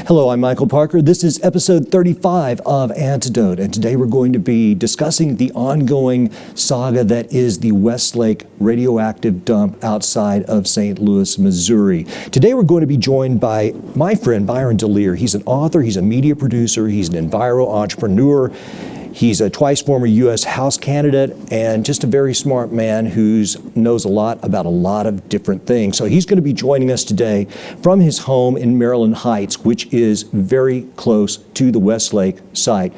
Hello, I'm Michael Parker. This is episode 35 of Antidote, and today we're going to be discussing the ongoing saga that is the Westlake radioactive dump outside of St. Louis, Missouri. Today we're going to be joined by my friend Byron DeLear. He's an author, he's a media producer, he's an enviro-entrepreneur. He's a twice former U.S. House candidate and just a very smart man who knows a lot about a lot of different things. So he's going to be joining us today from his home in Maryland Heights, which is very close to the Westlake site.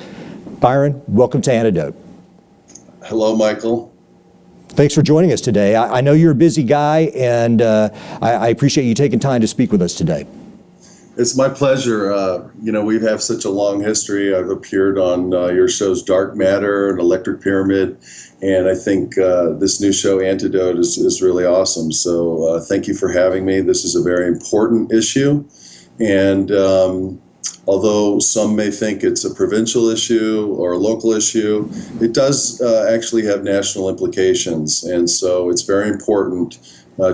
Byron, welcome to Antidote. Hello, Michael. Thanks for joining us today. I know you're a busy guy, and I appreciate you taking time to speak with us today. It's my pleasure. We have such a long history. I've appeared on your shows Dark Matter and Electric Pyramid, and I think this new show, Antidote, is really awesome. So thank you for having me. This is a very important issue, and although some may think it's a provincial issue or a local issue, it does actually have national implications, and so it's very important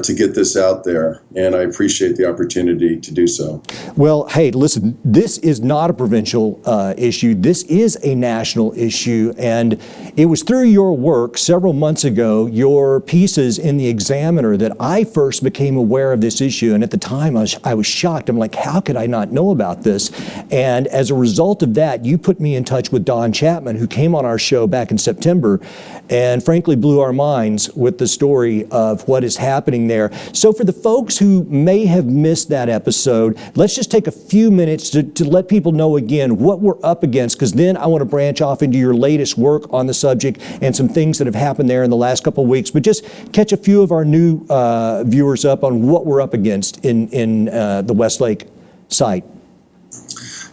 to get this out there, and I appreciate the opportunity to do so. Well, hey, listen, this is not a provincial issue. This is a national issue, and it was through your work several months ago, your pieces in the Examiner, that I first became aware of this issue, and at the time I was shocked. I'm like, how could I not know about this? And as a result of that, you put me in touch with Don Chapman, who came on our show back in September, and frankly blew our minds with the story of what is happening there. So for the folks who may have missed that episode, let's just take a few minutes to let people know again what we're up against, because then I want to branch off into your latest work on the subject and some things that have happened there in the last couple of weeks. But just catch a few of our new viewers up on what we're up against in the Westlake site.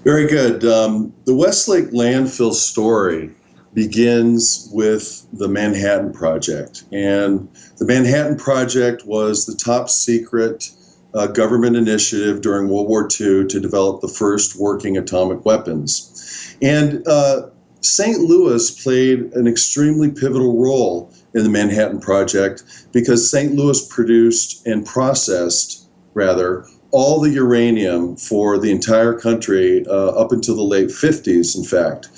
Very good. The Westlake landfill story begins with the Manhattan Project. And the Manhattan Project was the top secret government initiative during World War II to develop the first working atomic weapons. And St. Louis played an extremely pivotal role in the Manhattan Project because St. Louis produced and processed, rather, all the uranium for the entire country up until the late 50s, in fact.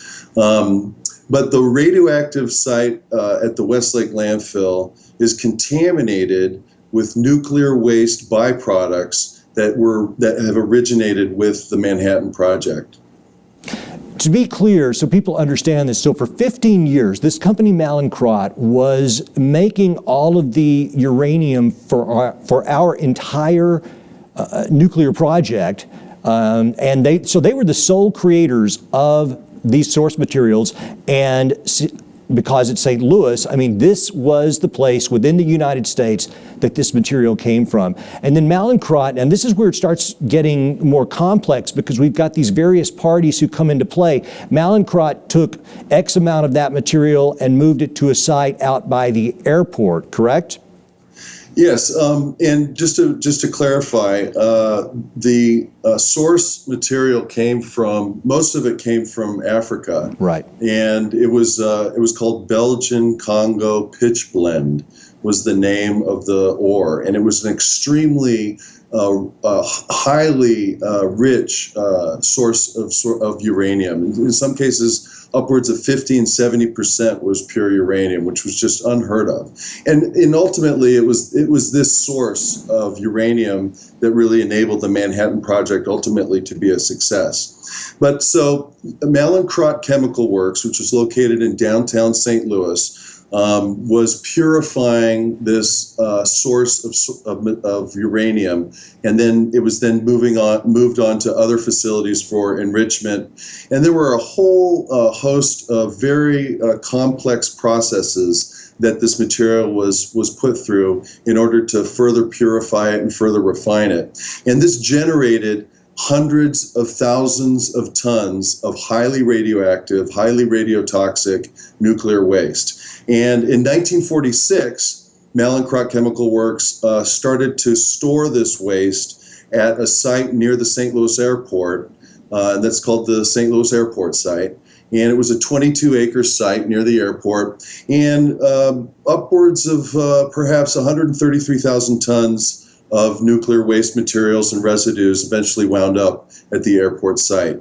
But the radioactive site at the Westlake landfill is contaminated with nuclear waste byproducts that have originated with the Manhattan Project. To be clear, so people understand this, so for 15 years, this company Mallinckrodt was making all of the uranium for our entire nuclear project, and they were the sole creators of these source materials, and because it's St. Louis, I mean, this was the place within the United States that this material came from. And then Mallinckrodt, and this is where it starts getting more complex because we've got these various parties who come into play. Mallinckrodt took X amount of that material and moved it to a site out by the airport, correct? Yes, and just to clarify, the source material most of it came from Africa. Right. And it was called Belgian Congo Pitch Blend was the name of the ore, and it was an extremely highly rich source of uranium. In some cases, upwards of 50 and 70% was pure uranium, which was just unheard of. And ultimately, it was this source of uranium that really enabled the Manhattan Project ultimately to be a success. But so Mallinckrodt Chemical Works, which was located in downtown St. Louis, was purifying this source of uranium, and then it was moved on to other facilities for enrichment. And there were a whole host of very complex processes that this material was put through in order to further purify it and further refine it. And this generated hundreds of thousands of tons of highly radioactive, highly radiotoxic nuclear waste. And in 1946, Mallinckrodt Chemical Works started to store this waste at a site near the St. Louis airport. That's called the St. Louis Airport site. And it was a 22-acre site near the airport. And upwards of perhaps 133,000 tons of nuclear waste materials and residues eventually wound up at the airport site.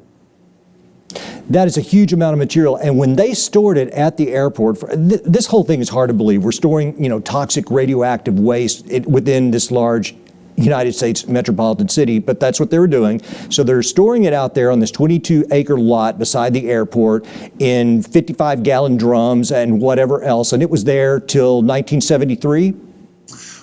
That is a huge amount of material, and when they stored it at the airport, this whole thing is hard to believe. We're storing, toxic radioactive waste within this large United States metropolitan city, but that's what they were doing. So they're storing it out there on this 22-acre lot beside the airport in 55-gallon drums and whatever else, and it was there till 1973?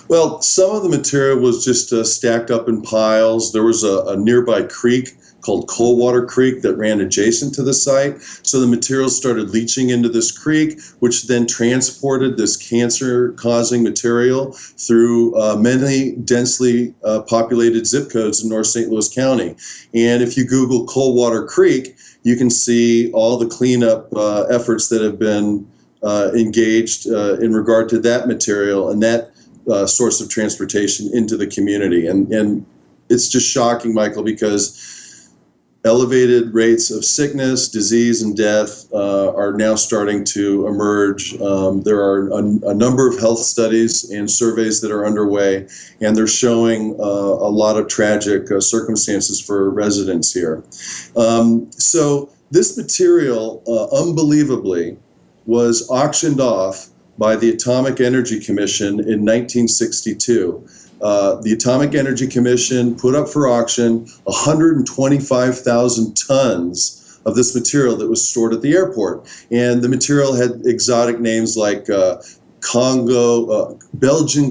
Well, some of the material was just stacked up in piles. There was a nearby creek called Coldwater Creek that ran adjacent to the site. So the materials started leaching into this creek, which then transported this cancer-causing material through many densely populated zip codes in North St. Louis County. And if you Google Coldwater Creek, you can see all the cleanup efforts that have been engaged in regard to that material and that source of transportation into the community. And it's just shocking, Michael, because elevated rates of sickness, disease, and death are now starting to emerge. There are a number of health studies and surveys that are underway, and they're showing a lot of tragic circumstances for residents here. So this material, unbelievably, was auctioned off by the Atomic Energy Commission in 1962. The Atomic Energy Commission put up for auction 125,000 tons of this material that was stored at the airport. And the material had exotic names like Belgian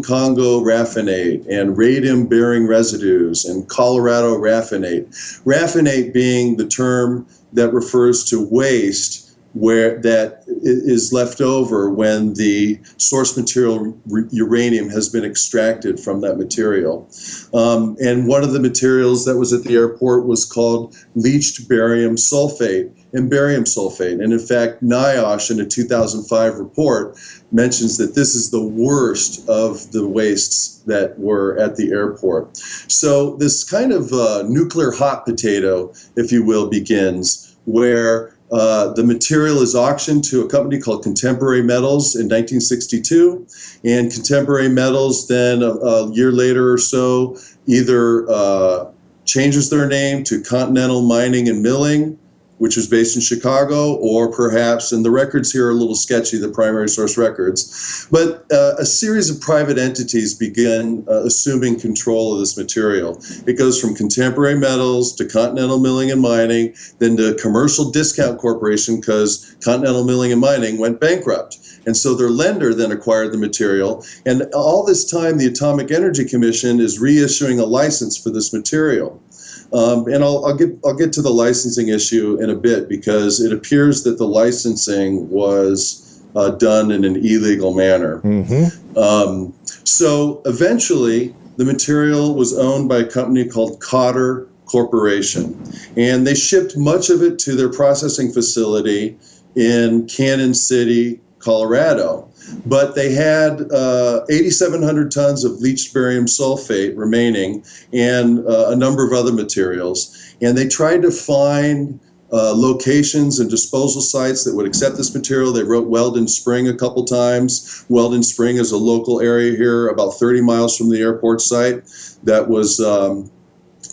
Congo raffinate and radium-bearing residues and Colorado raffinate. Raffinate being the term that refers to waste where that is left over when the source material uranium has been extracted from that material. And one of the materials that was at the airport was called leached barium sulfate and barium sulfate. And in fact, NIOSH in a 2005 report mentions that this is the worst of the wastes that were at the airport. So this kind of nuclear hot potato, if you will, begins where the material is auctioned to a company called Contemporary Metals in 1962, and Contemporary Metals then a year later or so either changes their name to Continental Mining and Milling, which was based in Chicago, or perhaps, and the records here are a little sketchy, the primary source records, but a series of private entities begin assuming control of this material. It goes from Contemporary Metals to Continental Milling and Mining, then to Commercial Discount Corporation, because Continental Milling and Mining went bankrupt. And so their lender then acquired the material. And all this time, the Atomic Energy Commission is reissuing a license for this material. And I'll get to the licensing issue in a bit, because it appears that the licensing was done in an illegal manner. Mm-hmm. So eventually, the material was owned by a company called Cotter Corporation, and they shipped much of it to their processing facility in Cannon City, Colorado. But they had 8,700 tons of leached barium sulfate remaining and a number of other materials. And they tried to find locations and disposal sites that would accept this material. They wrote Weldon Spring a couple times. Weldon Spring is a local area here about 30 miles from the airport site that was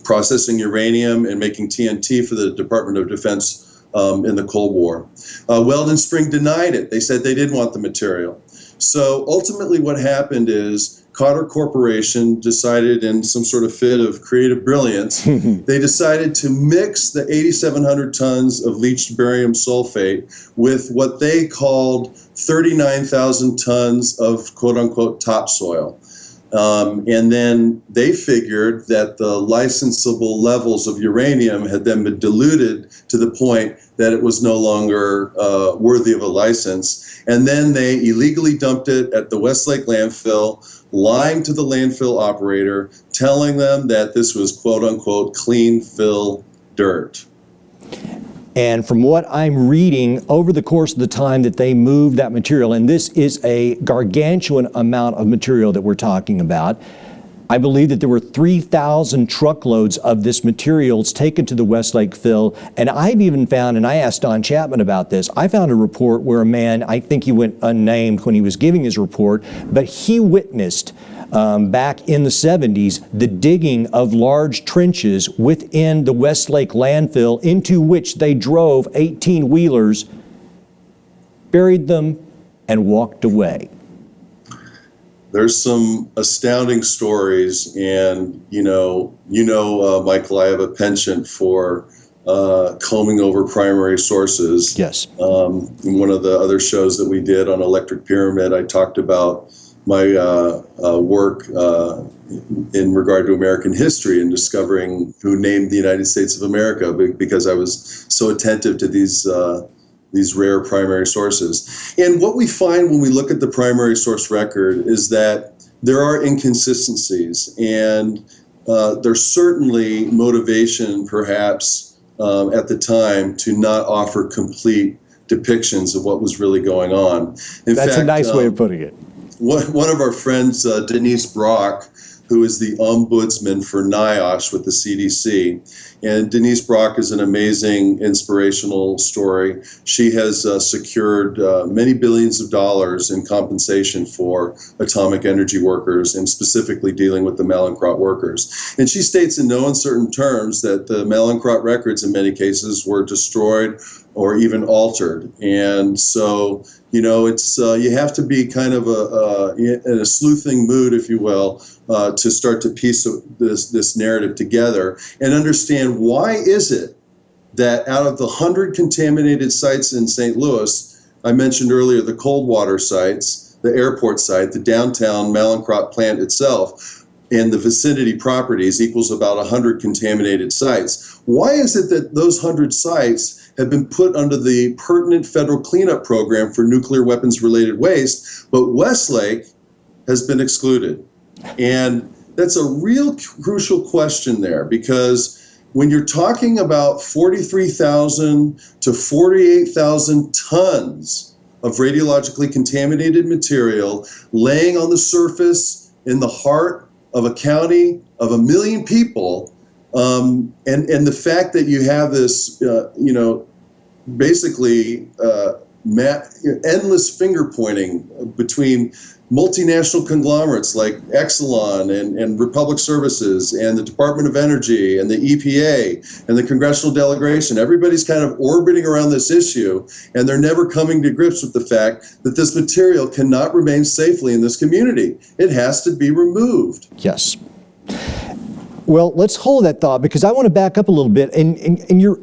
processing uranium and making TNT for the Department of Defense in the Cold War. Weldon Spring denied it. They said they didn't want the material. So ultimately what happened is Cotter Corporation decided, in some sort of fit of creative brilliance, they decided to mix the 8,700 tons of leached barium sulfate with what they called 39,000 tons of quote-unquote topsoil. And then they figured that the licensable levels of uranium had then been diluted to the point that it was no longer worthy of a license. And then they illegally dumped it at the Westlake landfill, lying to the landfill operator, telling them that this was quote-unquote clean fill dirt. And from what I'm reading, over the course of the time that they moved that material, and this is a gargantuan amount of material that we're talking about, I believe that there were 3,000 truckloads of this materials taken to the Westlake fill. And I've even found, and I asked Don Chapman about this, I found a report where a man, I think he went unnamed when he was giving his report, but he witnessed back in the 70s, the digging of large trenches within the Westlake landfill into which they drove 18-wheelers, buried them, and walked away. There's some astounding stories, and Michael, I have a penchant for combing over primary sources. Yes. In one of the other shows that we did on Electric Pyramid, I talked about my work in regard to American history and discovering who named the United States of America, because I was so attentive to these rare primary sources. And what we find when we look at the primary source record is that there are inconsistencies, and there's certainly motivation, perhaps, at the time to not offer complete depictions of what was really going on. That's a nice way of putting it. One of our friends, Denise Brock, who is the ombudsman for NIOSH with the CDC. And Denise Brock is an amazing, inspirational story. She has secured many billions of dollars in compensation for atomic energy workers, and specifically dealing with the Mallinckrodt workers. And she states in no uncertain terms that the Mallinckrodt records in many cases were destroyed or even altered. And so, it's you have to be kind of in a sleuthing mood, if you will, to start to piece this narrative together and understand why is it that out of the 100 contaminated sites in St. Louis, I mentioned earlier the Coldwater sites, the airport site, the downtown Mallinckrodt plant itself, and the vicinity properties equals about 100 contaminated sites. Why is it that those 100 sites have been put under the pertinent federal cleanup program for nuclear weapons-related waste, but Westlake has been excluded? And that's a real crucial question there, because when you're talking about 43,000 to 48,000 tons of radiologically contaminated material laying on the surface in the heart of a county of 1 million people, and the fact that you have this, basically endless finger pointing between multinational conglomerates like Exelon and Republic Services and the Department of Energy and the EPA and the congressional delegation. Everybody's kind of orbiting around this issue, and they're never coming to grips with the fact that this material cannot remain safely in this community. It has to be removed. Yes. Well, let's hold that thought, because I want to back up a little bit. And you're,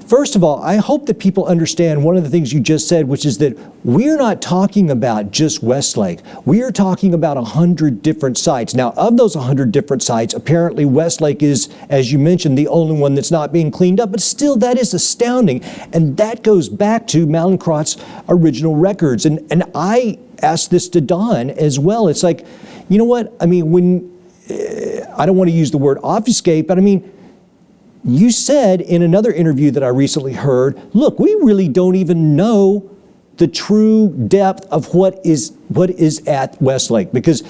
first of all, I hope that people understand one of the things you just said, which is that we're not talking about just Westlake. We are talking about 100 different sites. Now, of those 100 different sites, apparently Westlake is, as you mentioned, the only one that's not being cleaned up. But still, that is astounding. And that goes back to Mallinckrodt's original records. And I asked this to Don as well. It's like, you know what? I mean, when I don't want to use the word obfuscate, but I mean, you said in another interview that I recently heard, look, we really don't even know the true depth of what is at Westlake, because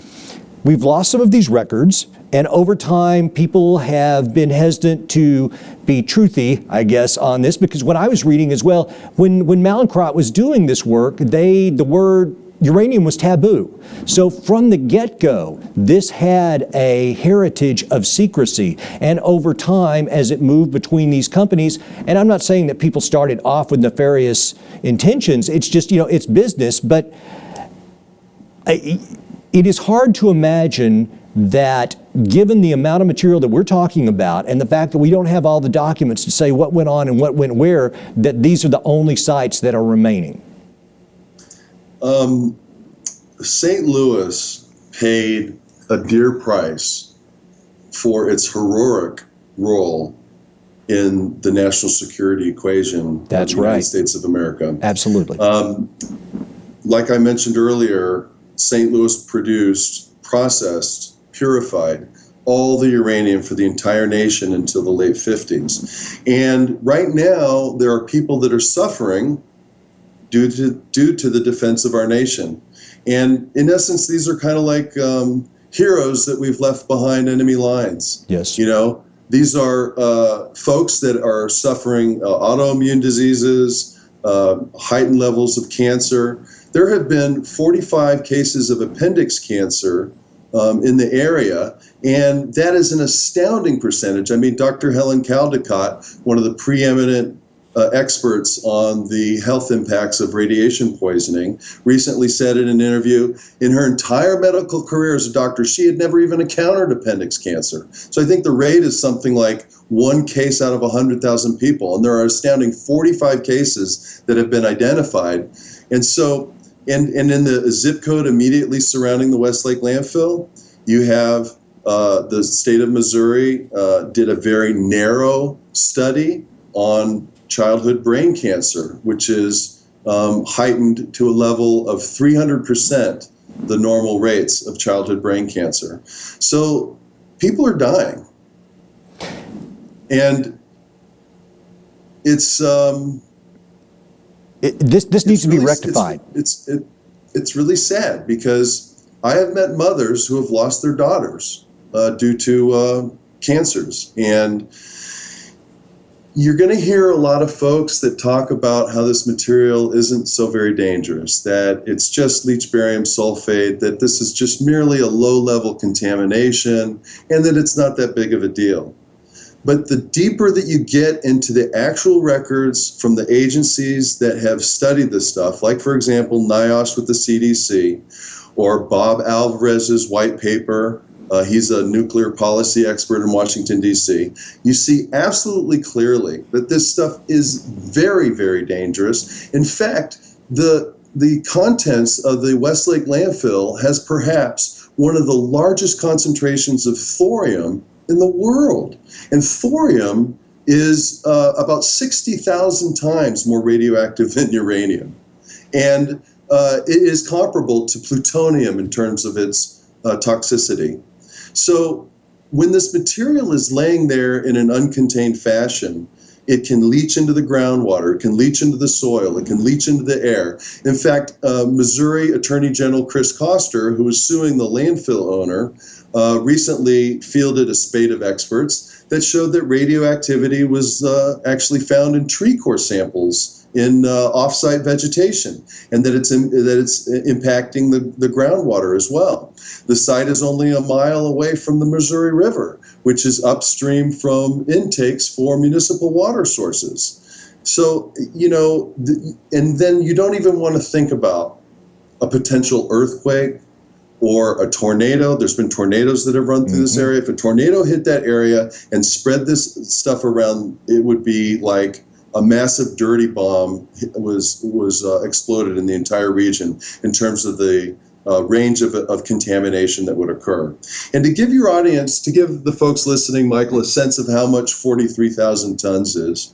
we've lost some of these records, and over time people have been hesitant to be truthy, I guess, on this, because when I was reading as well, when Mallinckrodt was doing this work, the word uranium was taboo. So from the get-go, this had a heritage of secrecy. And over time, as it moved between these companies, and I'm not saying that people started off with nefarious intentions, it's just, it's business, but it is hard to imagine that, given the amount of material that we're talking about and the fact that we don't have all the documents to say what went on and what went where, that these are the only sites that are remaining. St. Louis paid a dear price for its heroic role in the national security equation of the United States of America. Absolutely. Like I mentioned earlier, St. Louis produced, processed, purified all the uranium for the entire nation until the late 50s. And right now, there are people that are suffering due to the defense of our nation. And in essence, these are kind of like heroes that we've left behind enemy lines. Yes. These are folks that are suffering autoimmune diseases, heightened levels of cancer. There have been 45 cases of appendix cancer in the area, and that is an astounding percentage. I mean, Dr. Helen Caldecott, one of the preeminent experts on the health impacts of radiation poisoning, recently said in an interview, in her entire medical career as a doctor, she had never even encountered appendix cancer. So I think the rate is something like 1 case out of 100,000 people, and there are astounding 45 cases that have been identified. And so, and in the zip code immediately surrounding the Westlake landfill, you have the state of Missouri did a very narrow study on childhood brain cancer, which is heightened to a level of 300% the normal rates of childhood brain cancer. So people are dying. And it's this needs to be rectified. It's really sad, because I have met mothers who have lost their daughters due to cancers. And you're going to hear a lot of folks that talk about how this material isn't so very dangerous, that it's just leach barium sulfate, that this is just merely a low-level contamination, and that it's not that big of a deal. But the deeper that you get into the actual records from the agencies that have studied this stuff, like, for example, NIOSH with the CDC, or Bob Alvarez's white paper, he's a nuclear policy expert in Washington, D.C., you see absolutely clearly that this stuff is very, very dangerous. In fact, the contents of the Westlake landfill has perhaps one of the largest concentrations of thorium in the world. And thorium is about 60,000 times more radioactive than uranium. And it is comparable to plutonium in terms of its toxicity. So when this material is laying there in an uncontained fashion, it can leach into the groundwater, it can leach into the soil, it can leach into the air. In fact, Missouri Attorney General Chris Koster, who is suing the landfill owner, recently fielded a spate of experts that showed that radioactivity was actually found in tree core samples in off-site vegetation, and that it's impacting the groundwater as well. The site is only a mile away from the Missouri River, which is upstream from intakes for municipal water sources. So, you know, and then you don't even want to think about a potential earthquake or a tornado. There's been tornadoes that have run through this area. If a tornado hit that area and spread this stuff around, it would be like a massive dirty bomb was exploded in the entire region in terms of the range of contamination that would occur. And to give your audience, to give the folks listening, Michael, a sense of how much 43,000 tons is,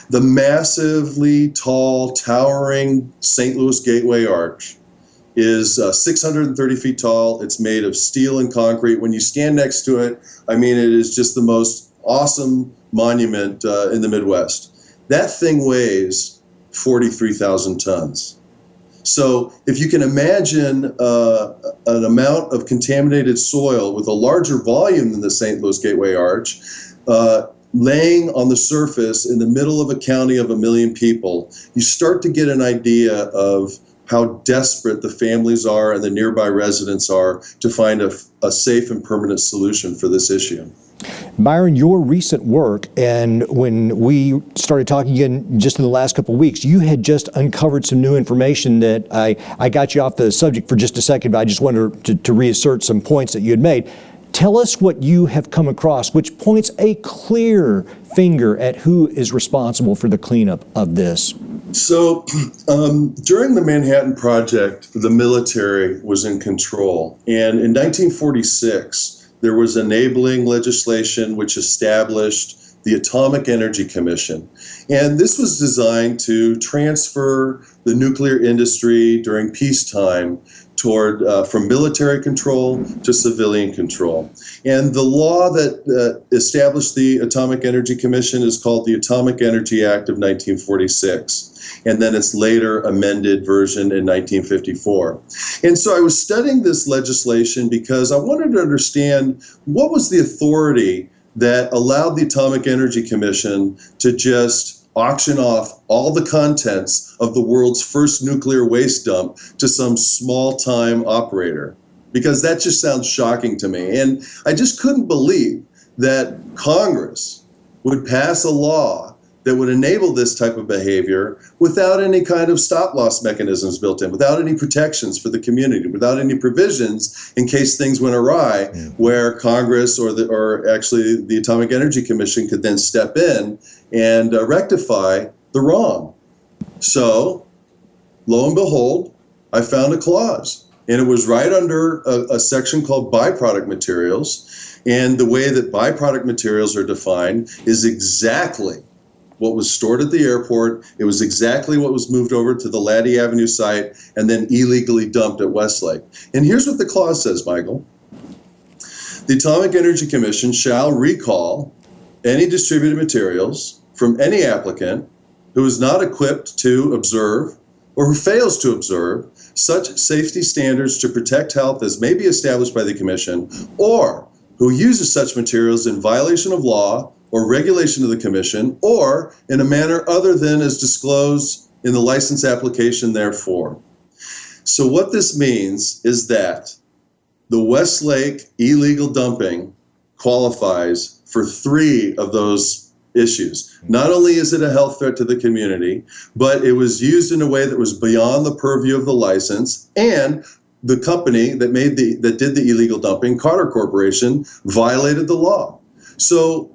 the massively tall, towering St. Louis Gateway Arch is 630 feet tall. It's made of steel and concrete. When you stand next to it, I mean, it is just the most awesome monument in the Midwest. That thing weighs 43,000 tons. So if you can imagine an amount of contaminated soil with a larger volume than the St. Louis Gateway Arch, laying on the surface in the middle of a county of 1 million people, you start to get an idea of how desperate the families are and the nearby residents are to find a safe and permanent solution for this issue. Byron, your recent work, and when we started talking again just in the last couple of weeks, you had just uncovered some new information that I got you off the subject for just a second, but I just wanted to reassert some points that you had made. Tell us what you have come across, which points a clear finger at who is responsible for the cleanup of this. So during the Manhattan Project, the military was in control. And in 1946, there was enabling legislation which established the Atomic Energy Commission. And this was designed to transfer the nuclear industry during peacetime toward from military control to civilian control. And the law that established the Atomic Energy Commission is called the Atomic Energy Act of 1946. And then its later amended version in 1954. And so I was studying this legislation because I wanted to understand what was the authority that allowed the Atomic Energy Commission to just auction off all the contents of the world's first nuclear waste dump to some small-time operator. because that just sounds shocking to me. And I just couldn't believe that Congress would pass a law that would enable this type of behavior without any kind of stop-loss mechanisms built in, without any protections for the community, without any provisions in case things went awry, where Congress or actually the Atomic Energy Commission could then step in and rectify the wrong. So, lo and behold, I found a clause, and it was right under a section called byproduct materials. And the way that byproduct materials are defined is exactly what was stored at the airport. It was exactly what was moved over to the Laddie Avenue site and then illegally dumped at Westlake. And here's what the clause says, Michael. The Atomic Energy Commission shall recall any distributed materials from any applicant who is not equipped to observe or who fails to observe such safety standards to protect health as may be established by the Commission, or who uses such materials in violation of law or regulation of the Commission, or in a manner other than as disclosed in the license application therefore. So what this means is that the Westlake illegal dumping qualifies for 3 of those issues. Not only is it a health threat to the community, but it was used in a way that was beyond the purview of the license, and the company that did the illegal dumping, Carter Corporation, violated the law. So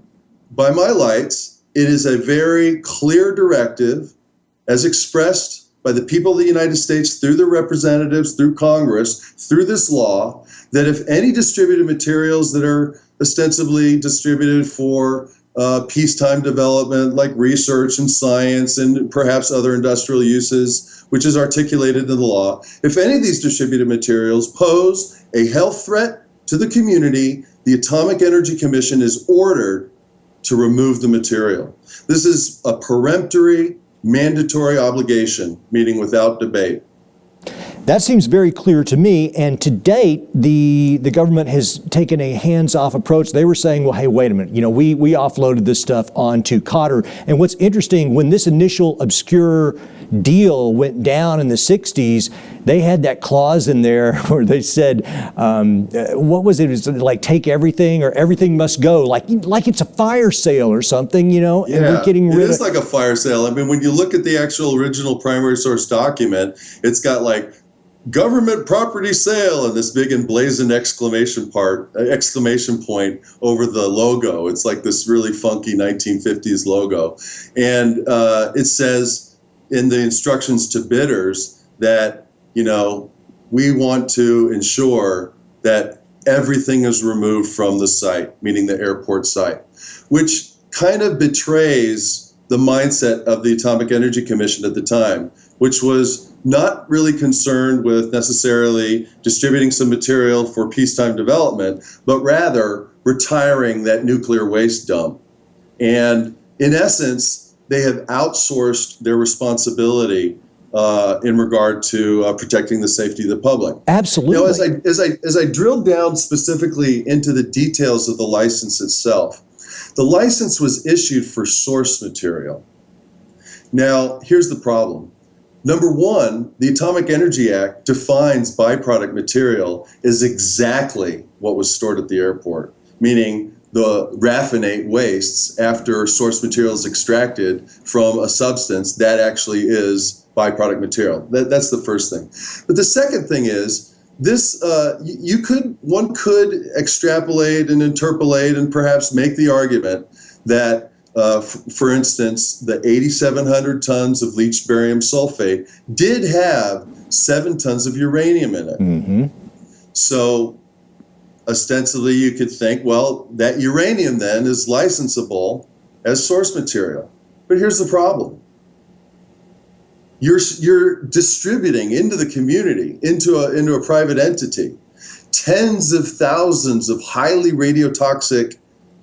by my lights, it is a very clear directive, as expressed by the people of the United States through their representatives, through Congress, through this law, that if any distributed materials that are ostensibly distributed for peacetime development, like research and science and perhaps other industrial uses, which is articulated in the law, if any of these distributed materials pose a health threat to the community, the Atomic Energy Commission is ordered to remove the material. This is a peremptory, mandatory obligation, meaning without debate. That seems very clear to me, and to date, the government has taken a hands-off approach. They were saying, well, hey, wait a minute, we offloaded this stuff onto Cotter. And what's interesting, when this initial obscure deal went down in the 60s, they had that clause in there where they said, what was it? It was like, take everything or everything must go, like it's a fire sale or something, and we're getting rid of it. It is like a fire sale. I mean, when you look at the actual original primary source document, it's got like government property sale and this big emblazoned exclamation point over the logo. It's like this really funky 1950s logo. And it says in the instructions to bidders that, we want to ensure that everything is removed from the site, meaning the airport site, which kind of betrays the mindset of the Atomic Energy Commission at the time, which was not really concerned with necessarily distributing some material for peacetime development, but rather retiring that nuclear waste dump. And in essence, they have outsourced their responsibility in regard to protecting the safety of the public. Absolutely. Now, as I drilled down specifically into the details of the license itself, the license was issued for source material. Now, here's the problem. Number one, the Atomic Energy Act defines byproduct material as exactly what was stored at the airport, meaning the raffinate wastes after source material is extracted from a substance that actually is byproduct material. That's the first thing. But the second thing is this: one could extrapolate and interpolate and perhaps make the argument that, for instance, the 8,700 tons of leached barium sulfate did have 7 tons of uranium in it. Mm-hmm. So ostensibly you could think, well, that uranium then is licensable as source material. But here's the problem. You're distributing into the community, into a private entity, tens of thousands of highly radiotoxic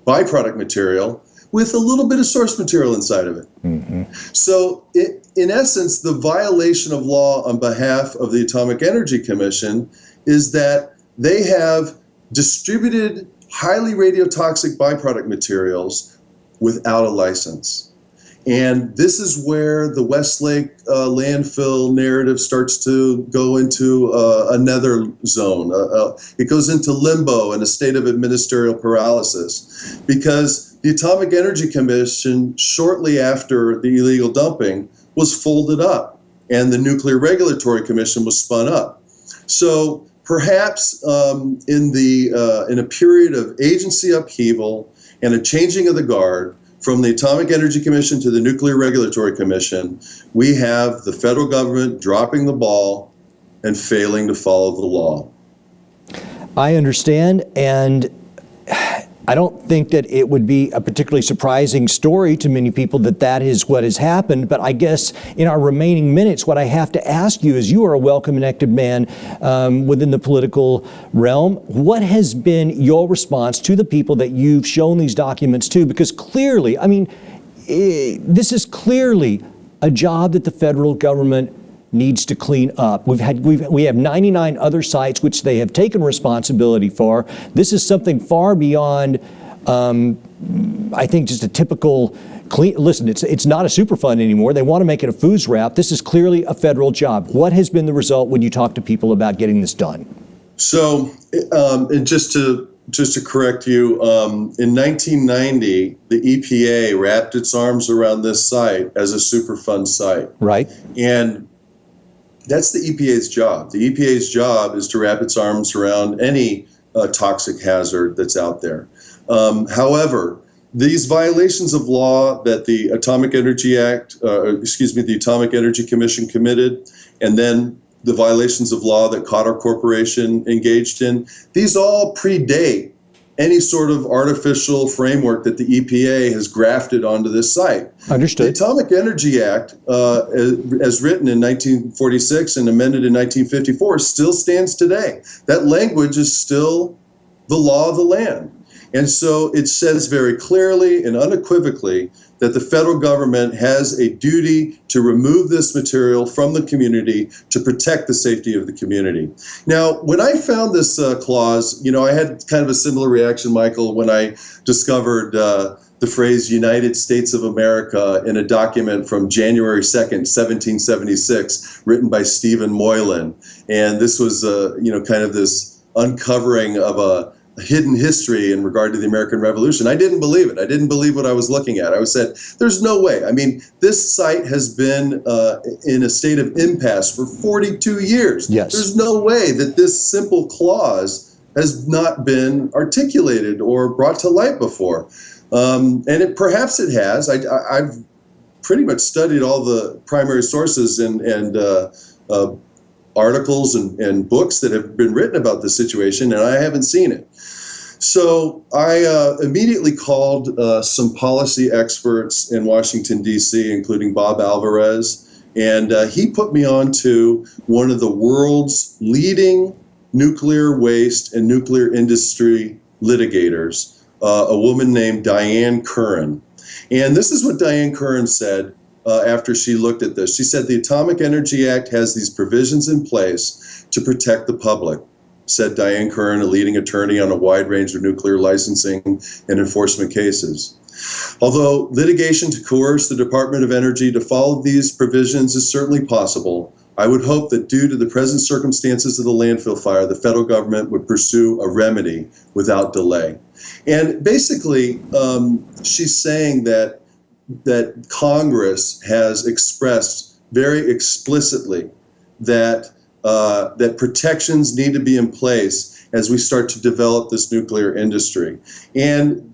byproduct material with a little bit of source material inside of it. Mm-hmm. So in essence, the violation of law on behalf of the Atomic Energy Commission is that they have distributed highly radiotoxic byproduct materials without a license. And this is where the Westlake landfill narrative starts to go into another zone. It goes into limbo and a state of ministerial paralysis, because the Atomic Energy Commission, shortly after the illegal dumping, was folded up, and the Nuclear Regulatory Commission was spun up. So perhaps in a period of agency upheaval and a changing of the guard, from the Atomic Energy Commission to the Nuclear Regulatory Commission, we have the federal government dropping the ball and failing to follow the law. I understand, and I don't think that it would be a particularly surprising story to many people that is what has happened. But I guess in our remaining minutes, what I have to ask you is, you are a well-connected man within the political realm. What has been your response to the people that you've shown these documents to? Because clearly, I mean, this is clearly a job that the federal government needs to clean up. We have 99 other sites which they have taken responsibility for. This is something far beyond, I think, just a typical clean. Listen, it's not a Superfund anymore. They want to make it a foods wrap. This is clearly a federal job. What has been the result when you talk to people about getting this done? So, and just to correct you, in 1990, the EPA wrapped its arms around this site as a Superfund site. Right. And that's the EPA's job. The EPA's job is to wrap its arms around any toxic hazard that's out there. However, these violations of law that the Atomic Energy the Atomic Energy Commission committed, and then the violations of law that Qatar Corporation engaged in, these all predate any sort of artificial framework that the EPA has grafted onto this site. Understood. The Atomic Energy Act, as written in 1946 and amended in 1954, still stands today. That language is still the law of the land. And so it says very clearly and unequivocally that the federal government has a duty to remove this material from the community to protect the safety of the community. Now, when I found this clause, I had kind of a similar reaction, Michael, when I discovered the phrase United States of America in a document from January 2nd, 1776, written by Stephen Moylan. And this was, kind of this uncovering of a hidden history in regard to the American Revolution. I didn't believe it. I didn't believe what I was looking at. I said, there's no way. I mean, this site has been in a state of impasse for 42 years. Yes. There's no way that this simple clause has not been articulated or brought to light before. And perhaps it has. I've pretty much studied all the primary sources and articles and books that have been written about this situation, and I haven't seen it. So I immediately called some policy experts in Washington, D.C., including Bob Alvarez, and he put me on to one of the world's leading nuclear waste and nuclear industry litigators, a woman named Diane Curran. And this is what Diane Curran said after she looked at this. She said, the Atomic Energy Act has these provisions in place to protect the public, said Diane Curran, a leading attorney on a wide range of nuclear licensing and enforcement cases. Although litigation to coerce the Department of Energy to follow these provisions is certainly possible, I would hope that due to the present circumstances of the landfill fire, the federal government would pursue a remedy without delay. And basically, she's saying that Congress has expressed very explicitly that protections need to be in place as we start to develop this nuclear industry. And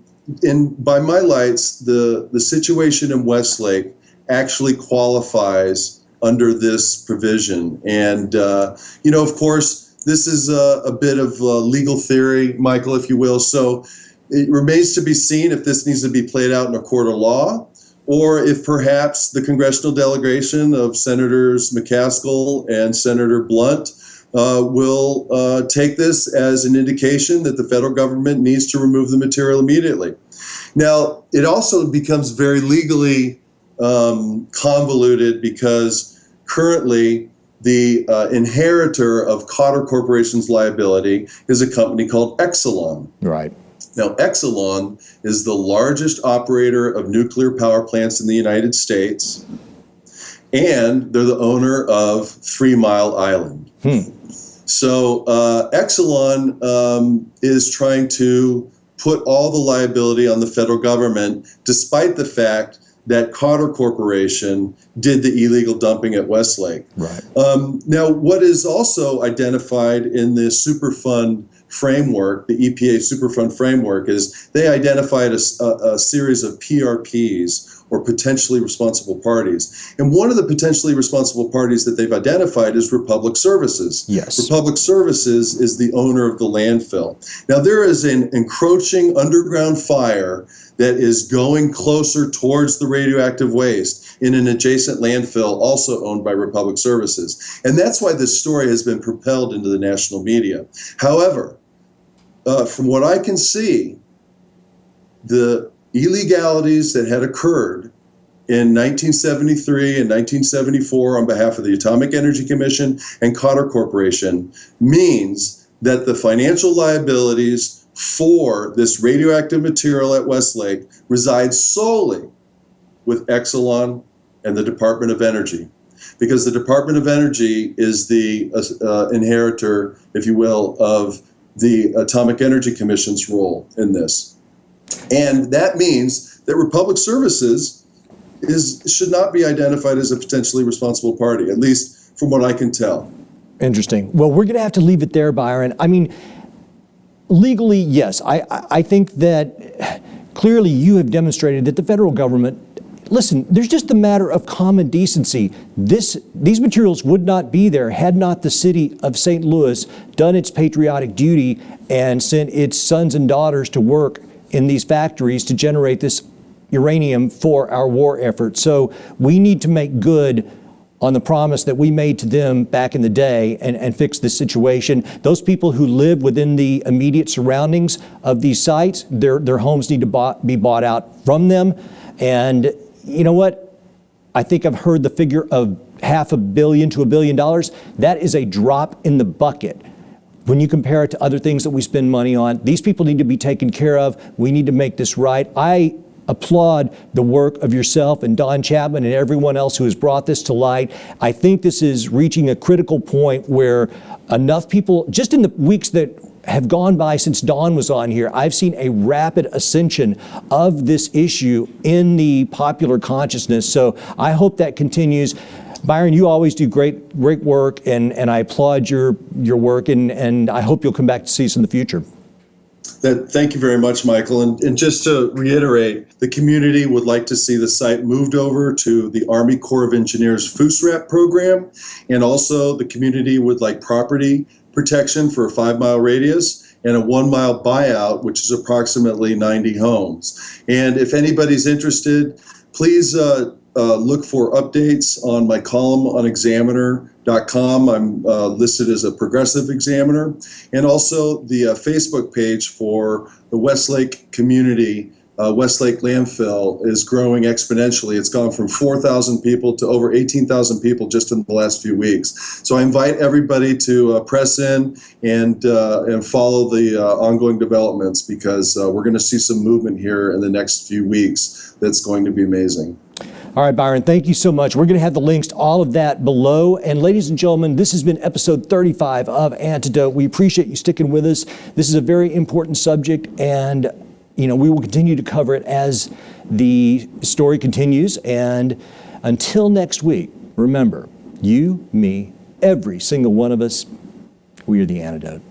by my lights, the situation in Westlake actually qualifies under this provision. And, of course, this is a bit of legal theory, Michael, if you will. So it remains to be seen if this needs to be played out in a court of law, or if perhaps the congressional delegation of Senators McCaskill and Senator Blunt will take this as an indication that the federal government needs to remove the material immediately. Now, it also becomes very legally convoluted because currently the inheritor of Qatar Corporation's liability is a company called Exelon. Right. Now, Exelon is the largest operator of nuclear power plants in the United States, and they're the owner of 3 Mile Island. So Exelon is trying to put all the liability on the federal government, despite the fact that Cotter Corporation did the illegal dumping at Westlake. Right. Now, what is also identified in the Superfund framework, the EPA Superfund framework, is they identified a series of PRPs, or potentially responsible parties. And one of the potentially responsible parties that they've identified is Republic Services. Yes. Republic Services is the owner of the landfill. Now, there is an encroaching underground fire that is going closer towards the radioactive waste in an adjacent landfill also owned by Republic Services. And that's why this story has been propelled into the national media. However, from what I can see, the illegalities that had occurred in 1973 and 1974 on behalf of the Atomic Energy Commission and Cotter Corporation means that the financial liabilities for this radioactive material at Westlake resides solely with Exelon and the Department of Energy, because the Department of Energy is the inheritor, if you will, of the Atomic Energy Commission's role in this. And that means that Republic Services should not be identified as a potentially responsible party, at least from what I can tell. Interesting. Well, we're going to have to leave it there, Byron. I mean, legally, yes. I think that clearly you have demonstrated that the federal government, listen, there's just a matter of common decency. These materials would not be there had not the city of St. Louis done its patriotic duty and sent its sons and daughters to work in these factories to generate this uranium for our war effort. So we need to make good on the promise that we made to them back in the day and fix this situation. Those people who live within the immediate surroundings of these sites, their homes need to be bought out from them. And you know what? I think I've heard the figure of $500 million to $1 billion. That is a drop in the bucket. When you compare it to other things that we spend money on, these people need to be taken care of. We need to make this right. I applaud the work of yourself and Don Chapman and everyone else who has brought this to light. I think this is reaching a critical point where enough people, just in the weeks that have gone by since Don was on here, I've seen a rapid ascension of this issue in the popular consciousness. So I hope that continues. Byron, you always do great work, and I applaud your work, and I hope you'll come back to see us in the future. Thank you very much, Michael. And just to reiterate, the community would like to see the site moved over to the Army Corps of Engineers FUSRAP program, and also the community would like property protection for a 5-mile radius and a 1-mile buyout, which is approximately 90 homes. And if anybody's interested, please look for updates on my column on Examiner.com. I'm listed as a progressive examiner, and also the Facebook page for the Westlake community. Westlake Landfill is growing exponentially. It's gone from 4,000 people to over 18,000 people just in the last few weeks. So I invite everybody to press in and follow the ongoing developments, because we're going to see some movement here in the next few weeks that's going to be amazing. All right, Byron, thank you so much. We're going to have the links to all of that below. And ladies and gentlemen, this has been episode 35 of Antidote. We appreciate you sticking with us. This is a very important subject, and we will continue to cover it as the story continues. And until next week, remember, you, me, every single one of us, we are the antidote.